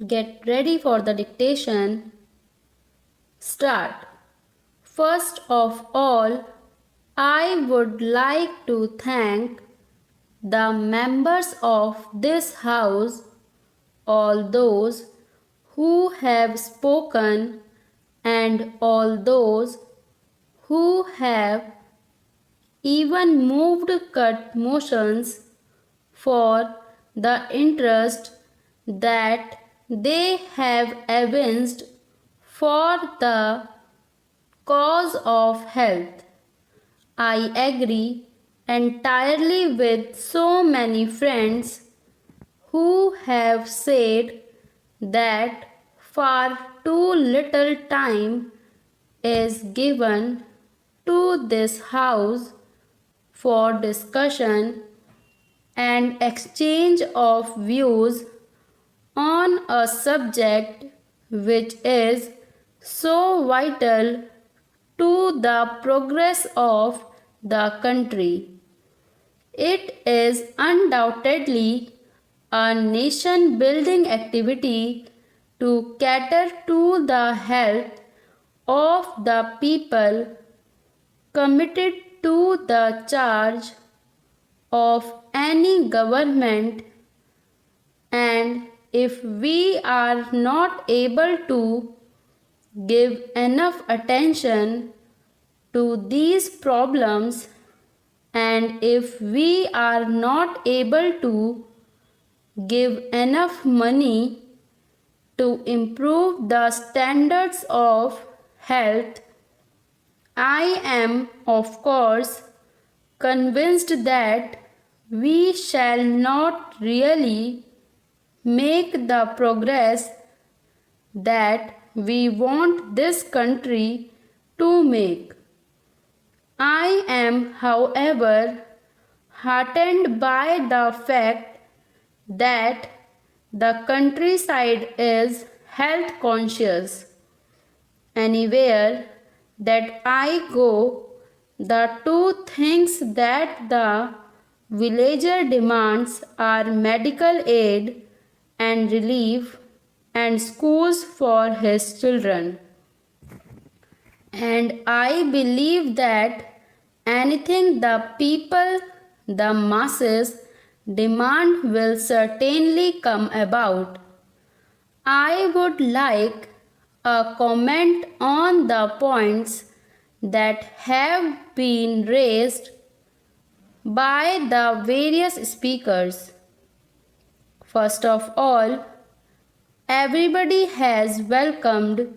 Get ready for the dictation. Start. First of all, I would like to thank the members of this house, all those who have spoken and all those who have even moved cut motions for the interest that they have evinced for the cause of health. I agree entirely with so many friends who have said that far too little time is given to this house for discussion and exchange of views on a subject which is so vital to the progress of the country. It is undoubtedly a nation building activity to cater to the health of the people committed to the charge of any government, and if we are not able to give enough attention to these problems, and if we are not able to give enough money to improve the standards of health, I am, of course, convinced that we shall not really make the progress that we want this country to make. I am, however, heartened by the fact that the countryside is health conscious. Anywhere that I go, the two things that the villager demands are medical aid and relief and schools for his children. And I believe that anything the people, the masses, demand will certainly come about. I would like a comment on the points that have been raised by the various speakers. First of all, everybody has welcomed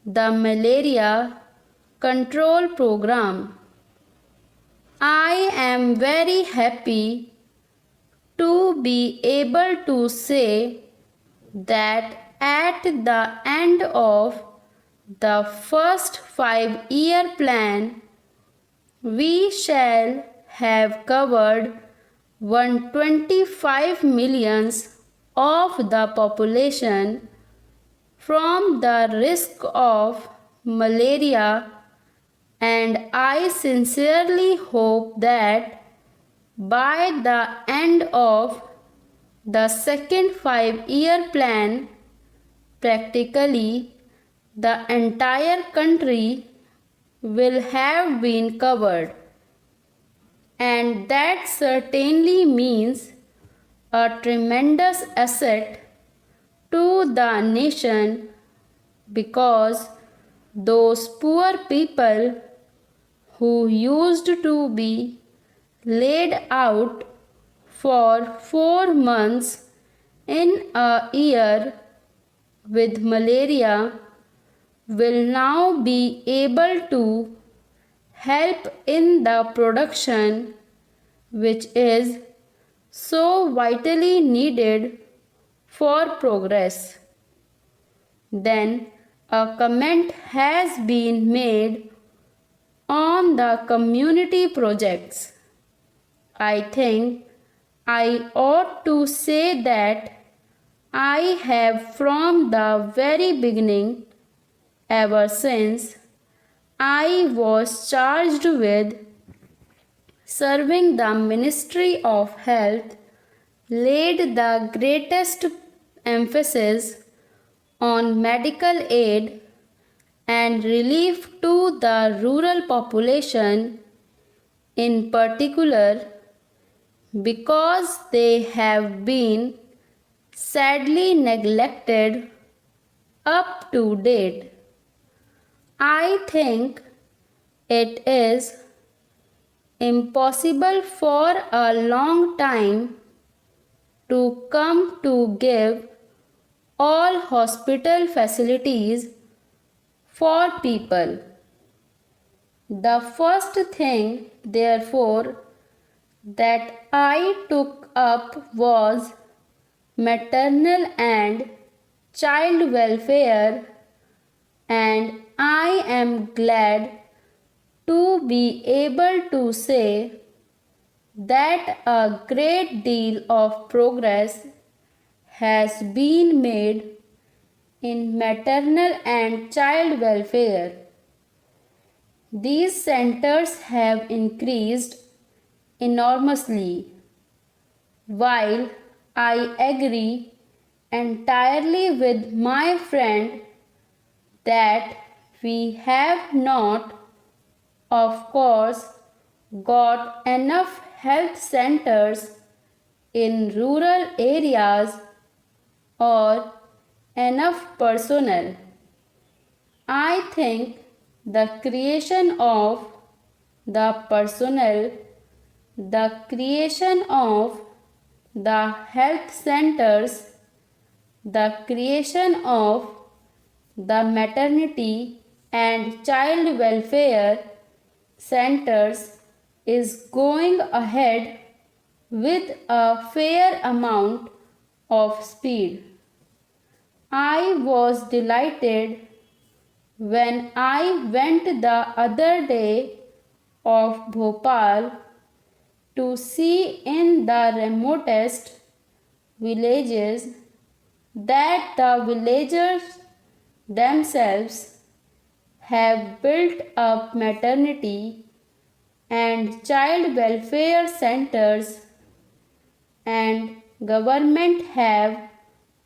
the malaria control program. I am very happy to be able to say that at the end of the first 5-year plan, we shall have covered 125 millions of the population from the risk of malaria, and I sincerely hope that by the end of the second 5-year plan, practically the entire country will have been covered. And that certainly means a tremendous asset to the nation, because those poor people who used to be laid out for 4 months in a year with malaria will now be able to help in the production, which is so vitally needed for progress. Then a comment has been made on the community projects. I think I ought to say that I have from the very beginning, ever since I was charged with serving the Ministry of Health, laid the greatest emphasis on medical aid and relief to the rural population in particular, because they have been sadly neglected up to date. I think it is impossible for a long time to come to give all hospital facilities for people. The first thing, therefore, that I took up was maternal and child welfare, and I am glad to be able to say that a great deal of progress has been made in maternal and child welfare. These centers have increased enormously. While I agree entirely with my friend that we have not, of course, got enough health centers in rural areas or enough personnel, I think the creation of the personnel, the creation of the health centers, the creation of the maternity and child welfare centers is going ahead with a fair amount of speed. I was delighted when I went the other day of Bhopal to see in the remotest villages that the villagers themselves have built up maternity and child welfare centers, and government have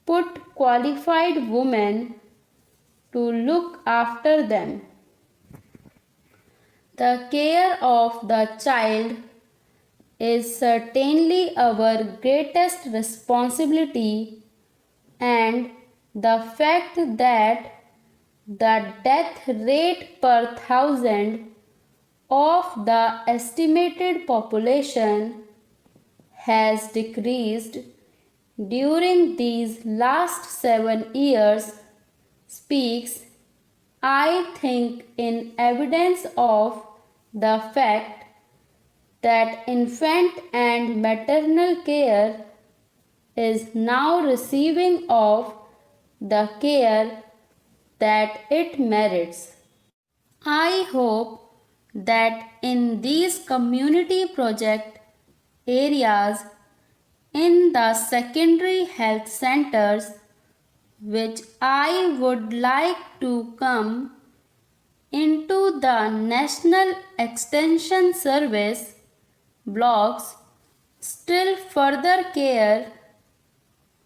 put qualified women to look after them. The care of the child is certainly our greatest responsibility, and the fact that the death rate per thousand of the estimated population has decreased during these last 7 years speaks, I think, in evidence of the fact that infant and maternal care is now receiving of the care that it merits. I hope that in these community project areas, in the secondary health centers, which I would like to come into the National Extension Service blocks, still further care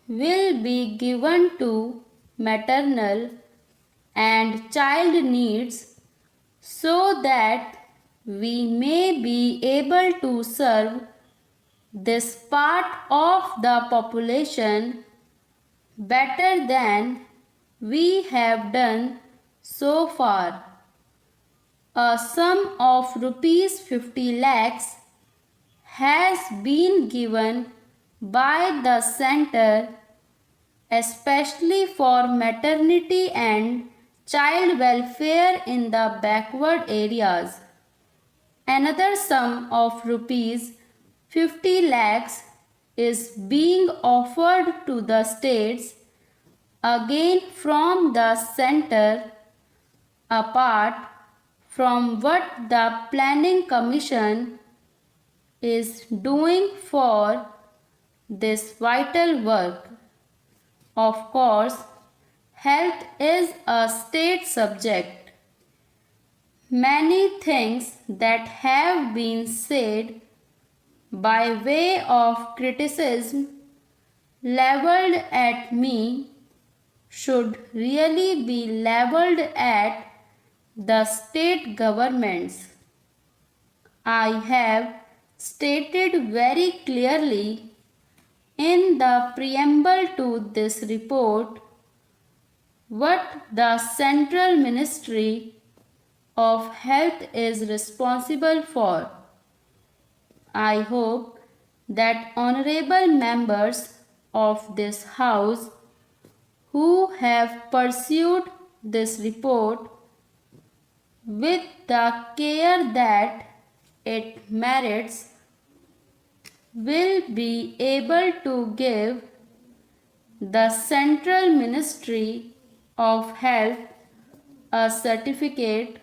will be given to maternal and child needs, so that we may be able to serve this part of the population better than we have done so far. A sum of rupees 50 lakhs has been given by the center especially for maternity and child welfare in the backward areas. Another sum of rupees 50 lakhs is being offered to the states, again from the center, apart from what the Planning Commission is doing for this vital work. Of course, health is a state subject. Many things that have been said by way of criticism leveled at me should really be leveled at the state governments. I have stated very clearly in the preamble to this report what the Central Ministry of Health is responsible for. I hope that honorable members of this House who have pursued this report with the care that it merits will be able to give the Central Ministry of Health a certificate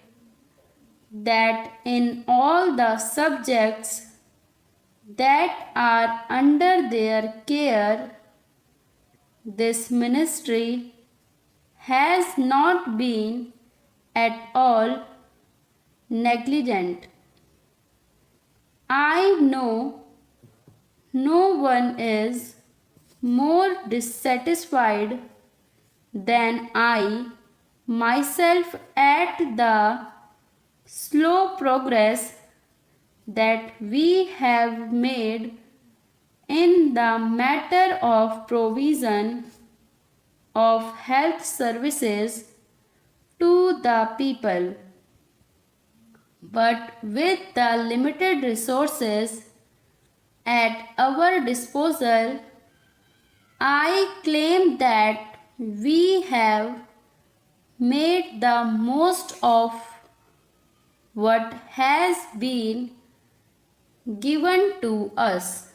that in all the subjects that are under their care, this ministry has not been at all negligent. I know no one is more dissatisfied than I myself at the slow progress that we have made in the matter of provision of health services to the people. But with the limited resources at our disposal, I claim that we have made the most of what has been given to us.